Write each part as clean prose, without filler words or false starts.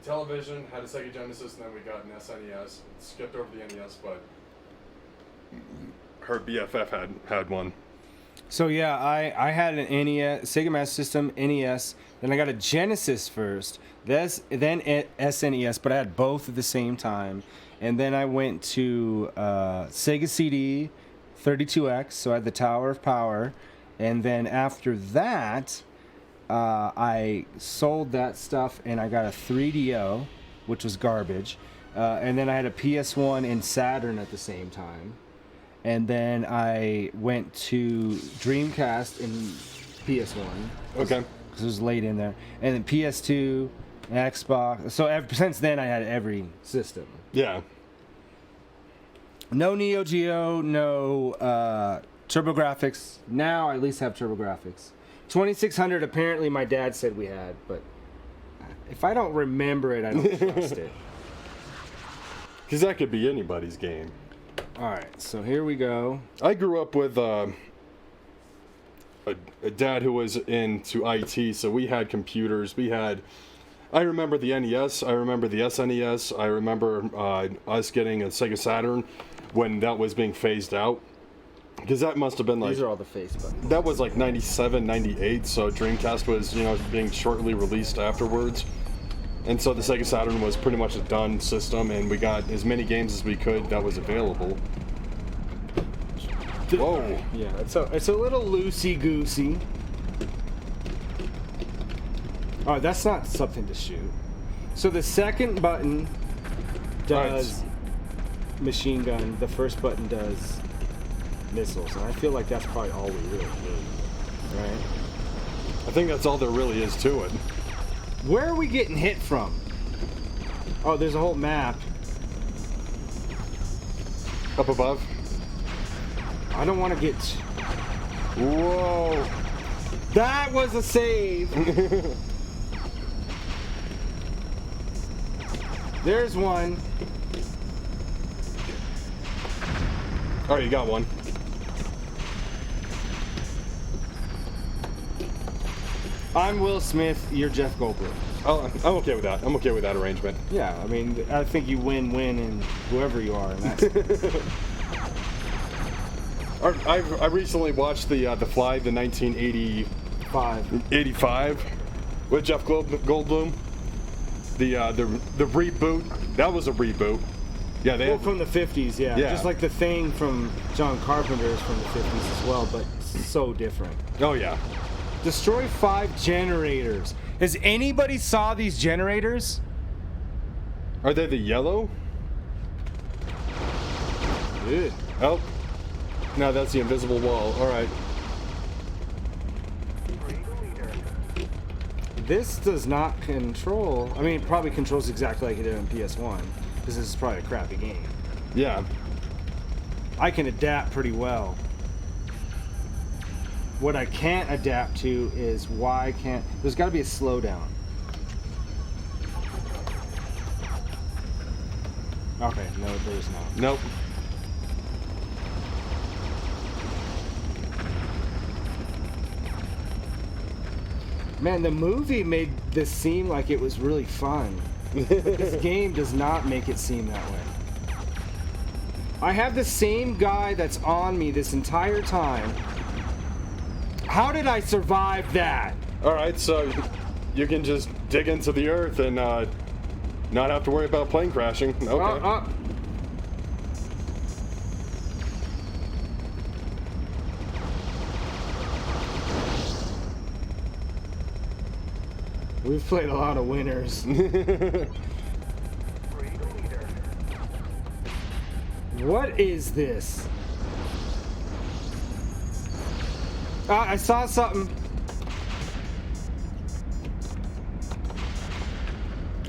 Television, had a Sega Genesis, and then we got an SNES. Skipped over the NES, but her BFF had one. So yeah, I had an NES, Sega Master System, NES, then I got a Genesis first, then SNES, but I had both at the same time. And then I went to Sega CD 32X, so I had the Tower of Power. And then after that, I sold that stuff and I got a 3DO, which was garbage. And then I had a PS1 and Saturn at the same time. And then I went to Dreamcast and PS1. Okay. Because it was late in there. And then PS2, Xbox. So since then, I had every system. Yeah. No Neo Geo, no TurboGrafx. Now I at least have TurboGrafx. 2600 apparently my dad said we had, but if I don't remember it, I don't trust it. Because that could be anybody's game. All right, so here we go. I grew up with a dad who was into IT, so we had computers. I remember the NES, I remember the SNES, I remember us getting a Sega Saturn when that was being phased out. Because that must have been like... These are all the face buttons. That was like 97, 98, so Dreamcast was, being shortly released afterwards. And so the Sega Saturn was pretty much a done system, and we got as many games as we could that was available. Whoa. Yeah, it's a little loosey-goosey. Oh, that's not something to shoot. So the second button does machine gun. The first button does missiles. And I feel like that's probably all we really need. Right? I think that's all there really is to it. Where are we getting hit from? Oh, there's a whole map. Up above? I don't want to get... Whoa! That was a save! There's one. Oh, you got one. I'm Will Smith, you're Jeff Goldblum. Oh, I'm okay with that. I'm okay with that arrangement. Yeah, I mean, I think you win-win in whoever you are. And that's... I recently watched the Fly, the 1985 with Jeff Goldblum. The reboot. That was a reboot. Yeah, they had, from the 50s, yeah. Just like the Thing from John Carpenter is from the 50s as well, but so different. Oh yeah. Destroy 5 generators. Has anybody saw these generators? Are they the yellow? Good. Oh. No, that's the invisible wall. All right. This does not control... I mean, it probably controls exactly like it did on PS1, because this is probably a crappy game. Yeah. I can adapt pretty well. What I can't adapt to is why I can't... There's got to be a slowdown. Okay, no, there's not. Nope. Man, the movie made this seem like it was really fun. This game does not make it seem that way. I have the same guy that's on me this entire time. How did I survive that? Alright, so you can just dig into the earth and not have to worry about plane crashing. Okay. We've played a lot of winners. What is this? I saw something.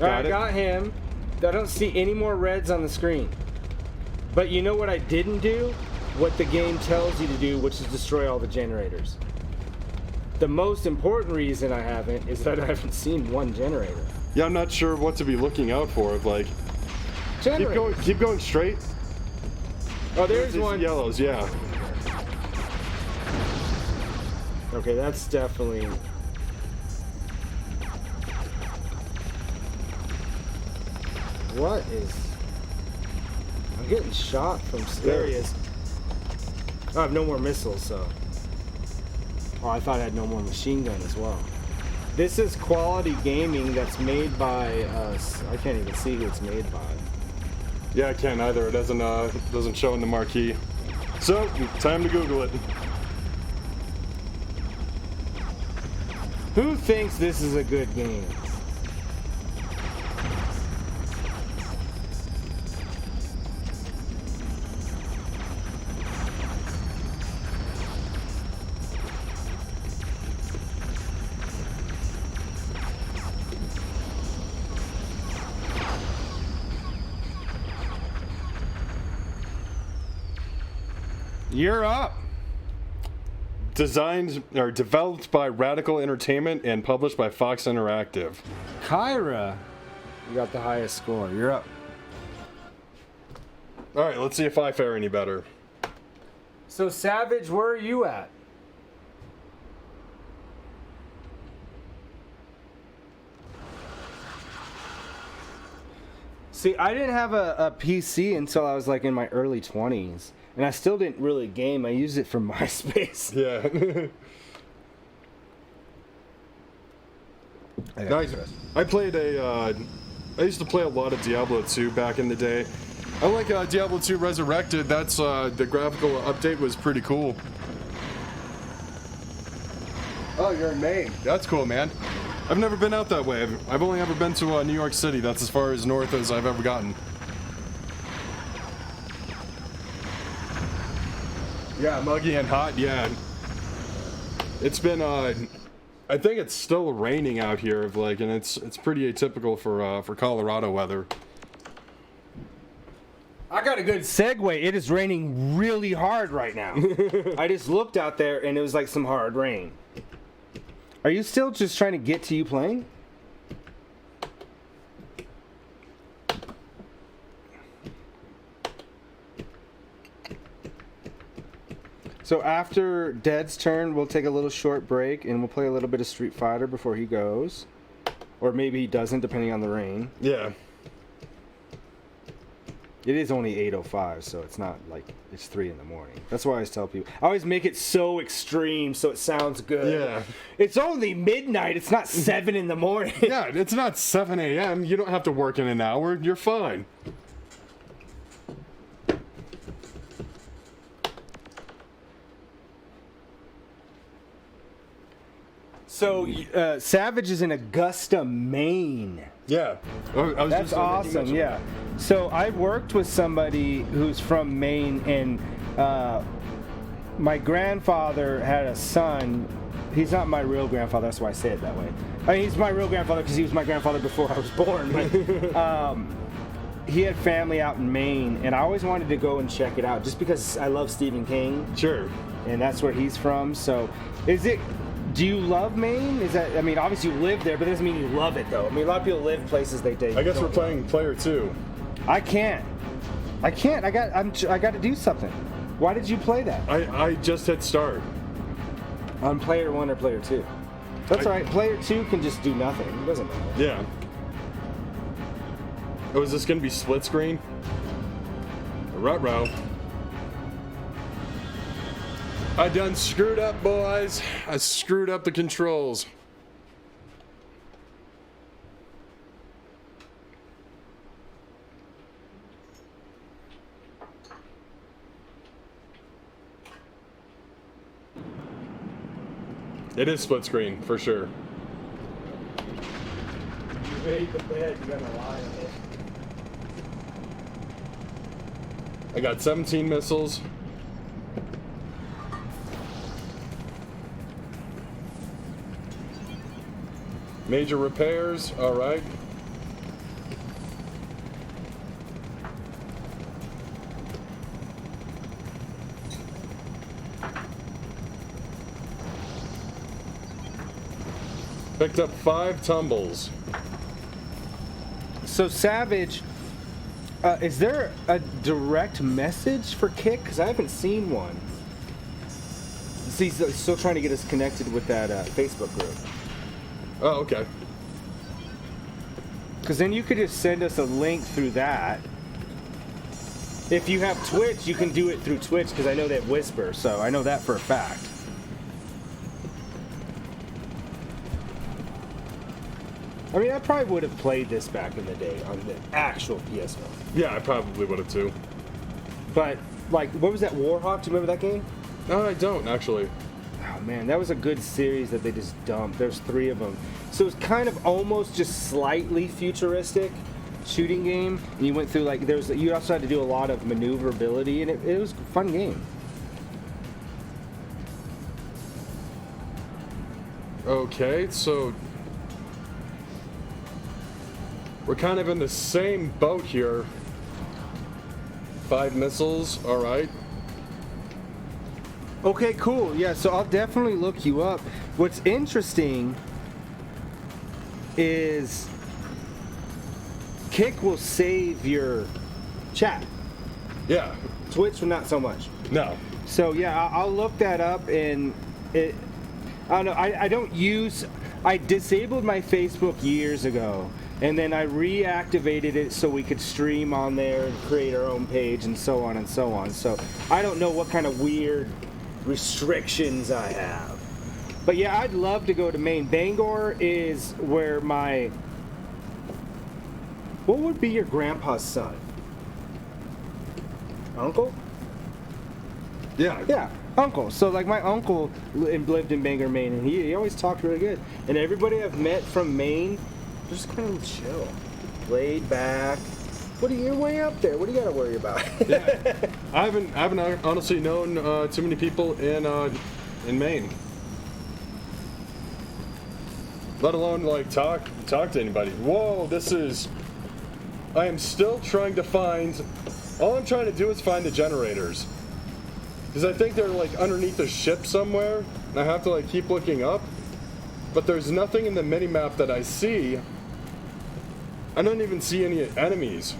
Alright, got him. I don't see any more reds on the screen. But you know what I didn't do? What the game tells you to do, which is destroy all the generators. The most important reason I haven't is that I haven't seen one generator. Yeah, I'm not sure what to be looking out for. Like, keep going straight. Oh, there's one. Yellows, yeah. Okay, that's definitely... What is... I'm getting shot from areas. I have no more missiles, so... Oh, I thought I had no more machine gun as well. This is quality gaming that's made by us. I can't even see who it's made by. Yeah, I can't either. It doesn't show in the marquee. So, time to Google it. Who thinks this is a good game? You're up. Designed or developed by Radical Entertainment and published by Fox Interactive. Kyra, you got the highest score. You're up. All right, let's see if I fare any better. So, Savage, where are you at? See, I didn't have a PC until I was like in my early 20s. And I still didn't really game. I used it for MySpace. Yeah. Nice. I played I used to play a lot of Diablo 2 back in the day. I like Diablo 2 Resurrected. That's the graphical update was pretty cool. Oh, you're in Maine. That's cool, man. I've never been out that way. I've only ever been to New York City. That's as far as north as I've ever gotten. Yeah, muggy and hot, yeah. It's been, I think it's still raining out here, and it's pretty atypical for Colorado weather. I got a good segue. It is raining really hard right now. I just looked out there and it was like some hard rain. Are you still just trying to get to you playing? So after Dead's turn, we'll take a little short break and we'll play a little bit of Street Fighter before he goes. Or maybe he doesn't, depending on the rain. Yeah. It is only 8:05, so it's not like it's 3 in the morning. That's why I always tell people. I always make it so extreme so it sounds good. Yeah. It's only midnight. It's not 7 in the morning. Yeah, it's not 7 a.m. You don't have to work in an hour. You're fine. So, Savage is in Augusta, Maine. Yeah. That's awesome, yeah. So, I worked with somebody who's from Maine, and my grandfather had a son. He's not my real grandfather, that's why I say it that way. I mean, he's my real grandfather because he was my grandfather before I was born. But, he had family out in Maine, and I always wanted to go and check it out just because I love Stephen King. Sure. And that's where he's from. So, do you love Maine? Is that, I mean, obviously you live there, but that doesn't mean you love it, though. I mean, a lot of people live places they date. I guess we're playing player 2. I can't. I got to do something. Why did you play that? I just hit start. On player 1 or player 2? That's all right. Player 2 can just do nothing. It doesn't matter. Yeah. Oh, is this going to be split screen? Ruh-roh. I done screwed up, boys. I screwed up the controls. It is split screen, for sure. You hate the bed, you gotta lie on it. I got 17 missiles. Major repairs, all right. Picked up 5 tumbles. So, Savage, is there a direct message for Kick? Because I haven't seen one. See, he's still trying to get us connected with that Facebook group. Oh, okay. Because then you could just send us a link through that. If you have Twitch, you can do it through Twitch because I know they have Whisper, so I know that for a fact. I mean, I probably would have played this back in the day on the actual PS1. Yeah, I probably would have too. But, like, what was that, Warhawk? Do you remember that game? No, I don't, actually. Oh, man, that was a good series that they just dumped. There's 3 of them. So it's kind of almost just slightly futuristic shooting game. And you went through, like, you also had to do a lot of maneuverability, and it was a fun game. Okay, so we're kind of in the same boat here. 5 missiles, all right. Okay, cool. Yeah, so I'll definitely look you up. What's interesting is Kick will save your chat. Yeah. Twitch, not so much. No. So yeah, I'll look that up, and I don't know. I disabled my Facebook years ago, and then I reactivated it so we could stream on there and create our own page and so on and so on. So I don't know what kind of weird restrictions I have. But yeah, I'd love to go to Maine. Bangor is where what would be your grandpa's son? Uncle? Yeah. Yeah, uncle. So like my uncle lived in Bangor, Maine, and he always talked really good. And everybody I've met from Maine, they're just kind of chill, laid back. You're way up there. What do you got to worry about? Yeah. I haven't honestly known too many people in Maine. Let alone like talk to anybody. Whoa, I am still trying to find. All I'm trying to do is find the generators, because I think they're like underneath a ship somewhere, and I have to like keep looking up. But there's nothing in the mini-map that I see. I don't even see any enemies.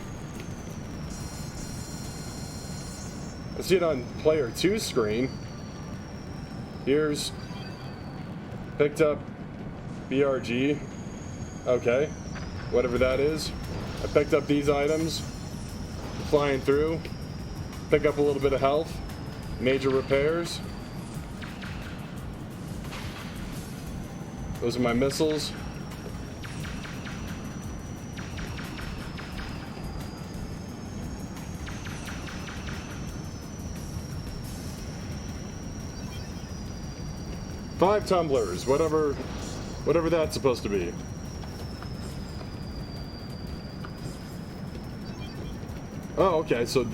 I see it on player 2 screen. Here's picked up BRG. Okay, whatever that is. I picked up these items. Flying through. Pick up a little bit of health. Major repairs. Those are my missiles. Five tumblers, whatever that's supposed to be. Oh, okay, so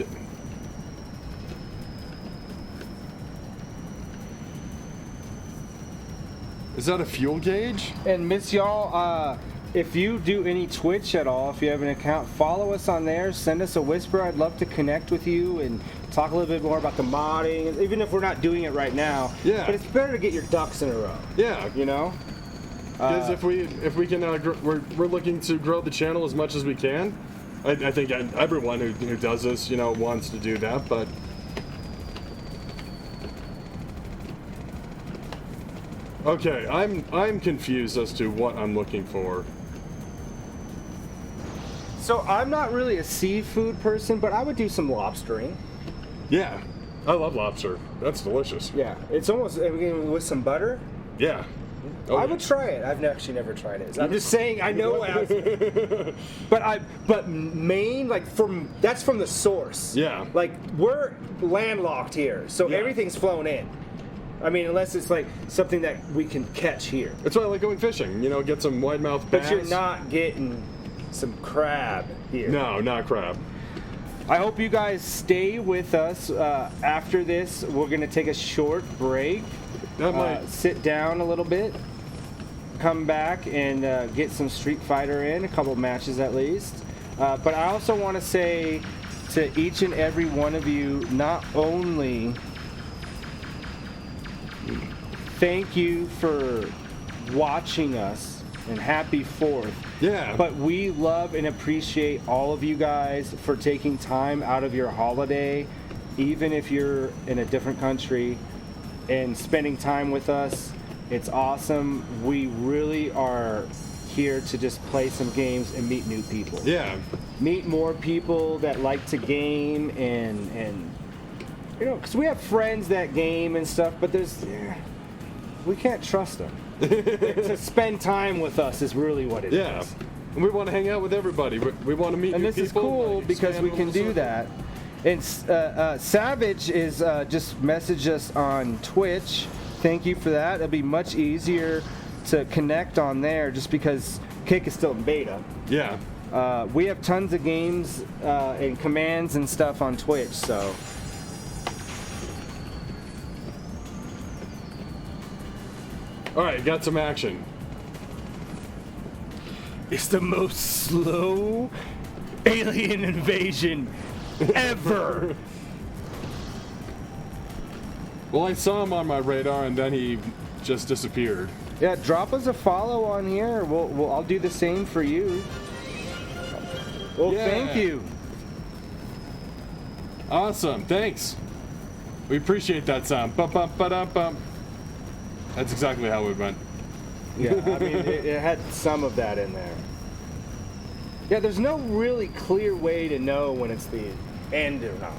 is that a fuel gauge? And miss y'all, if you do any Twitch at all, if you have an account, follow us on there. Send us a whisper. I'd love to connect with you and talk a little bit more about the modding, even if we're not doing it right now. Yeah. But it's better to get your ducks in a row. Yeah. You know. Because if we can, we're looking to grow the channel as much as we can. I think everyone who does this, wants to do that, but. Okay, I'm confused as to what I'm looking for. So I'm not really a seafood person, but I would do some lobstering. Yeah, I love lobster. That's delicious. Yeah, it's almost with some butter. Yeah. Oh, I would try it. I've actually never tried it. I'm just saying I know what but Maine, that's from the source. Yeah. Like we're landlocked here, so Yeah. everything's flown in. I mean, unless it's like something that we can catch here. That's why I like going fishing. Get some widemouth bass. But you're not getting some crab here. No, not crab. I hope you guys stay with us. After this, we're going to take a short break. That might Sit down a little bit. Come back and get some Street Fighter in, a couple matches at least. But I also want to say to each and every one of you, not only thank you for watching us and happy 4th. Yeah. But we love and appreciate all of you guys for taking time out of your holiday, even if you're in a different country, and spending time with us. It's awesome. We really are here to just play some games and meet new people. Yeah. Meet more people that like to game and you know, because we have friends that game and stuff, but we can't trust them. To spend time with us is really what it is. Yeah. And we want to hang out with everybody. We want to meet And new this people. is cool like, because we expand can on the do circle. that. And Savage is just message us on Twitch. Thank you for that. It'll be much easier to connect on there just because Kick is still in beta. Yeah. We have tons of games and commands and stuff on Twitch, so. All right, got some action. It's the most slow alien invasion ever. Well, I saw him on my radar, and then he just disappeared. Yeah, drop us a follow on here. I'll do the same for you. Well, Yeah. thank you. Awesome, thanks. We appreciate that sound. Bum, bum, ba-dum, bum. That's exactly how it went. Yeah, I mean, it had some of that in there. Yeah, there's no really clear way to know when it's the end or not.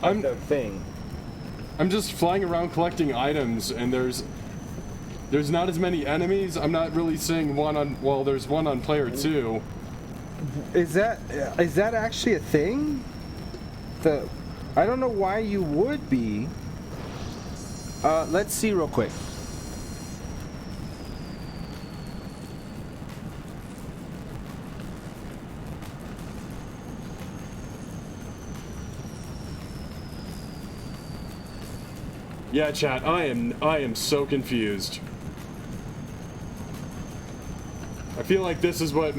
I'm- The thing. I'm just flying around collecting items, and there's not as many enemies. I'm not really seeing one on. Well, there's one on player 2. Is that actually a thing? I don't know why you would be. Let's see real quick. Yeah, chat. I am so confused. I feel like this is what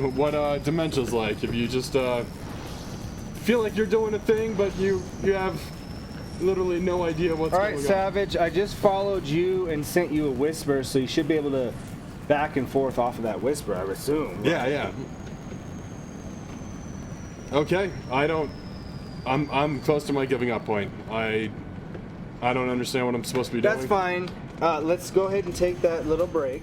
dementia's like. If you just feel like you're doing a thing, but you have literally no idea what's All going right, on. Savage, I just followed you and sent you a whisper, so you should be able to back and forth off of that whisper, I would assume. Yeah, yeah. Okay, I'm close to my giving up point. I don't understand what I'm supposed to be doing. That's fine. Let's go ahead and take that little break.